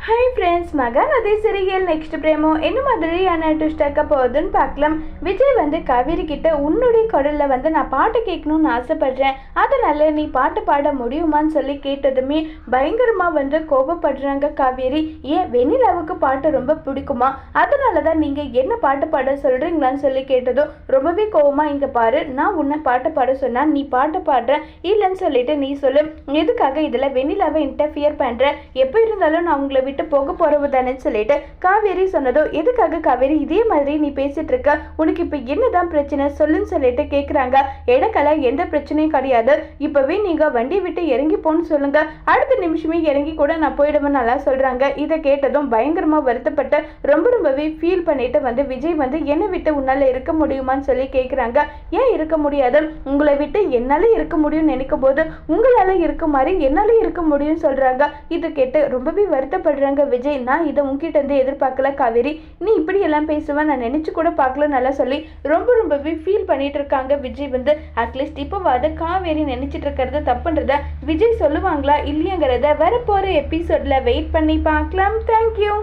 Hi friends, Mahanadi serial next பிரேமோ என்ன மாதிரியான twist ஆக்க போகுதுன்னு பார்க்கலாம். விஜய் காவேரி கிட்ட உன்னுடைய குரலில் நான் பாட்டு கேட்கணும்னு ஆசைப்படுறேன், அதனால நீ பாட்டு பாட முடியுமான்னு சொல்லி கேட்டதுமே பயங்கரமாக கோபப்படுறாங்க காவேரி. ஏன் வெண்ணிலாவுக்கு பாட்டு ரொம்ப பிடிக்குமா, அதனால தான் நீங்கள் என்ன பாட்டு பாட சொல்கிறீங்களான்னு சொல்லி கேட்டதும் ரொம்பவே கோபமாக, இங்கே பாரு, நான் உன்னை பாட்டு பாட சொன்னால் நீ பாட்டு பாடுற இல்லைன்னு சொல்லிட்டு நீ சொல்லு, எதுக்காக இதில் வெண்ணிலாவை இன்டர்ஃபியர் பண்ணுற, எப்போ இருந்தாலும் நான் உங்களை விட்டு போக போறவு தானே சொல்லிட்டு காவேரி சொன்னதோ, எதுக்காக காவேரி இதே மாதிரி நீ பேசிட்டு இருக்க, உனக்கு இப்ப என்னதான் பிரச்சனை சொல்லுன்னு சொல்லிட்டு கேக்குறாங்க. எனக்கெல்லாம் எந்த பிரச்சனையும் கிடையாது, இப்பவே நீங்க வண்டி விட்டு இறங்கி போன்னு சொல்லுங்க, அடுத்த நிமிஷமே இறங்கி கூட நான் போயிடுவேன் நல்லா சொல்றாங்க. இதை கேட்டதும் பயங்கரமா வருத்தப்பட்டு ரொம்பவே ஃபீல் பண்ணிட்டு விஜய் என்னை விட்டு உன்னால இருக்க முடியுமான்னு சொல்லி கேக்குறாங்க. ஏன் இருக்க முடியாது, உங்களை விட்டு என்னால இருக்க முடியும்னு நினைக்கும் போது உங்களால இருக்க மாதிரி என்னால இருக்க முடியும்னு சொல்றாங்க. இதை கேட்டு ரொம்பவே வருத்தப்படுறாங்க விஜய். நான் இதை உங்ககிட்ட இருந்து எதிர்பார்க்கல காவேரி, நீ இப்படி எல்லாம் பேசுவேன் நான் நினைச்சு கூட பார்க்கல நல்லா சொல்லி ரொம்பவே ஃபீல் பண்ணிட்டு இருக்காங்க விஜய். அட்லீஸ்ட் இப்போவாது காவேரி நினைச்சிட்டு இருக்கிறது தப்புன்றத விஜய் சொல்லுவாங்களா இல்லையாங்கிறத வரப்போற எபிசோட்ல வெயிட் பண்ணி பார்க்கலாம். தேங்க்யூ.